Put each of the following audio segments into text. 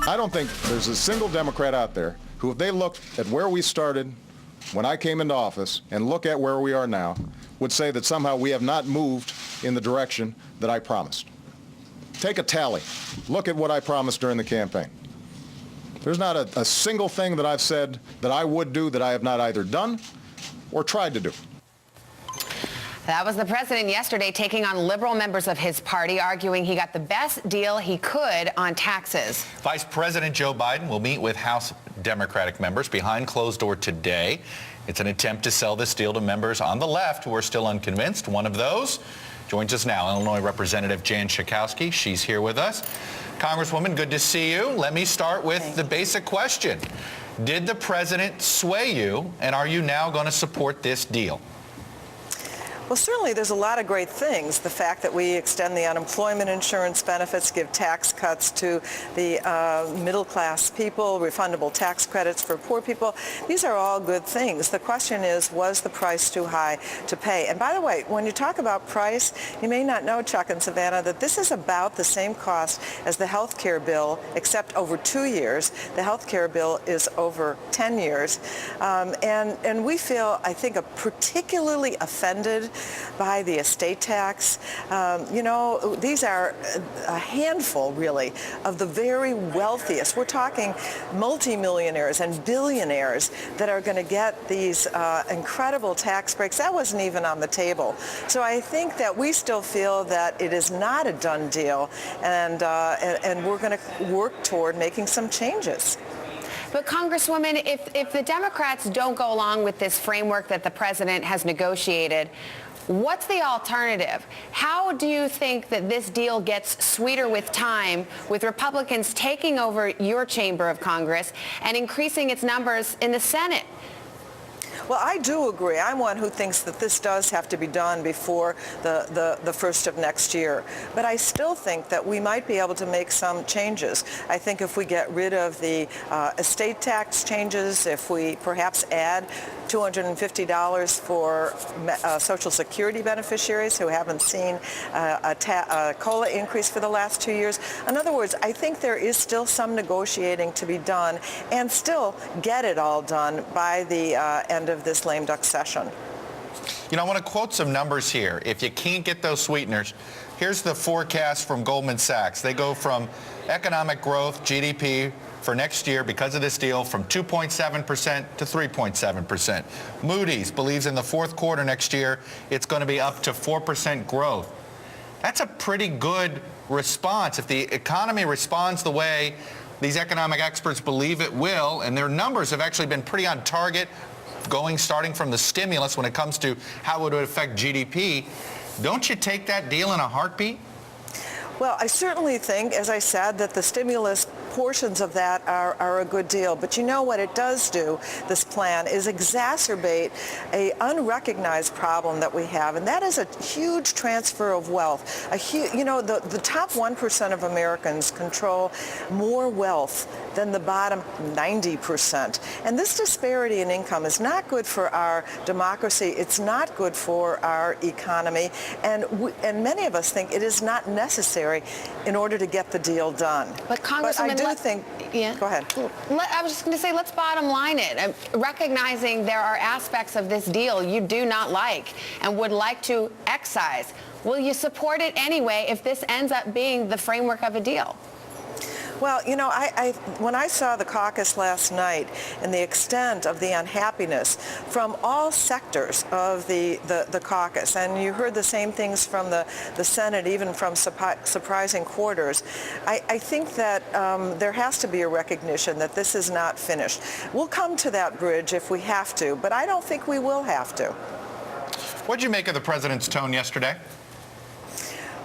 I don't think there's a single Democrat out there who, if they look at where we started when I came into office and look at where we are now, would say that somehow we have not moved in the direction that I promised. Take a tally. Look at what I promised during the campaign. There's not a single thing that I've said that I would do that I have not either done or tried to do. That was the president yesterday taking on liberal members of his party, arguing he got the best deal he could on taxes. Vice President Joe Biden will meet with House Democratic members behind closed door today. It's an attempt to sell this deal to members on the left who are still unconvinced. One of those joins us now, Illinois Representative Jan Schakowsky. She's here with us. Congresswoman, good to see you. Let me start with the basic question. Did the president sway you, and are you now going to support this deal? Well, certainly there's a lot of great things. The fact that we extend the unemployment insurance benefits, give tax cuts to the middle-class people, refundable tax credits for poor people, these are all good things. The question is, was the price too high to pay? And by the way, when you talk about price, you may not know, Chuck and Savannah, that this is about the same cost as the health care bill, except over 2 years. The health care bill is over 10 years. And we feel, I think, particularly offended by the estate tax. These are a handful, really, of the very wealthiest. We're talking multimillionaires and billionaires that are going to get these incredible tax breaks. That wasn't even on the table. So I think that we still feel that it is not a done deal, and we're going to work toward making some changes. But Congresswoman, if the Democrats don't go along with this framework that the president has negotiated, what's the alternative? How do you think that this deal gets sweeter with time, with Republicans taking over your chamber of Congress and increasing its numbers in the Senate? Well, I do agree. I'm one who thinks that this does have to be done before the first of next year. But I still think that we might be able to make some changes. I think if we get rid of the estate tax changes, if we perhaps add $250 for Social Security beneficiaries who haven't seen a COLA increase for the last 2 years. In other words, I think there is still some negotiating to be done and still get it all done by the end of this lame duck session. You know, I want to quote some numbers here. If you can't get those sweeteners, here's the forecast from Goldman Sachs. They go from economic growth, GDP, for next year because of this deal from 2.7% to 3.7%. Moody's believes in the fourth quarter next year it's going to be up to 4% growth. That's a pretty good response. If the economy responds the way these economic experts believe it will, and their numbers have actually been pretty on target starting from the stimulus when it comes to how it would affect GDP, don't you take that deal in a heartbeat? Well, I certainly think, as I said, that the stimulus portions of that are a good deal. But you know what it does do, this plan, is exacerbate a unrecognized problem that we have, and that is a huge transfer of wealth. The top 1% of Americans control more wealth than the bottom 90%. And this disparity in income is not good for our democracy. It's not good for our economy. And many of us think it is not necessary in order to get the deal done. But Congresswoman, I do think. Yeah. Go ahead. I was just going to say, let's bottom line it. Recognizing there are aspects of this deal you do not like and would like to excise. Will you support it anyway if this ends up being the framework of a deal? Well, when I saw the caucus last night and the extent of the unhappiness from all sectors of the caucus, and you heard the same things from the Senate, even from surprising quarters, I think that there has to be a recognition that this is not finished. We'll come to that bridge if we have to, but I don't think we will have to. What did you make of the president's tone yesterday?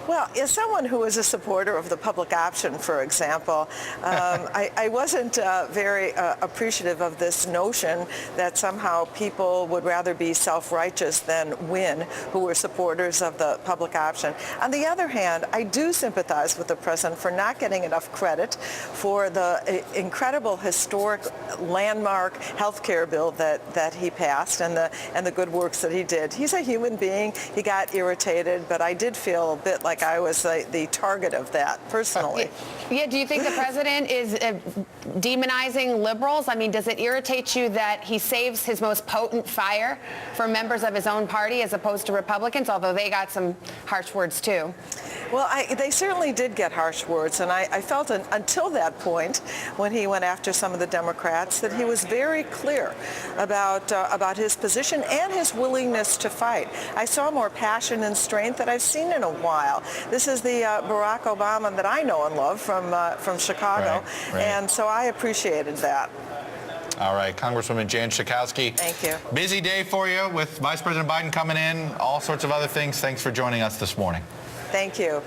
Well, as someone who is a supporter of the public option, for example, I wasn't very appreciative of this notion that somehow people would rather be self-righteous than win who were supporters of the public option. On the other hand, I do sympathize with the president for not getting enough credit for the incredible historic landmark health care bill that he passed and the good works that he did. He's a human being. He got irritated, but I did feel a bit like like I was the target of that personally. Yeah, do you think the president is demonizing liberals? I mean, does it irritate you that he saves his most potent fire for members of his own party as opposed to Republicans, although they got some harsh words too? Well, they certainly did get harsh words, and I felt until that point, when he went after some of the Democrats, that he was very clear about his position and his willingness to fight. I saw more passion and strength that I've seen in a while. This is the Barack Obama that I know and love from Chicago, Right. and so I appreciated that. All right, Congresswoman Jan Schakowsky. Thank you. Busy day for you with Vice President Biden coming in, all sorts of other things. Thanks for joining us this morning. Thank you.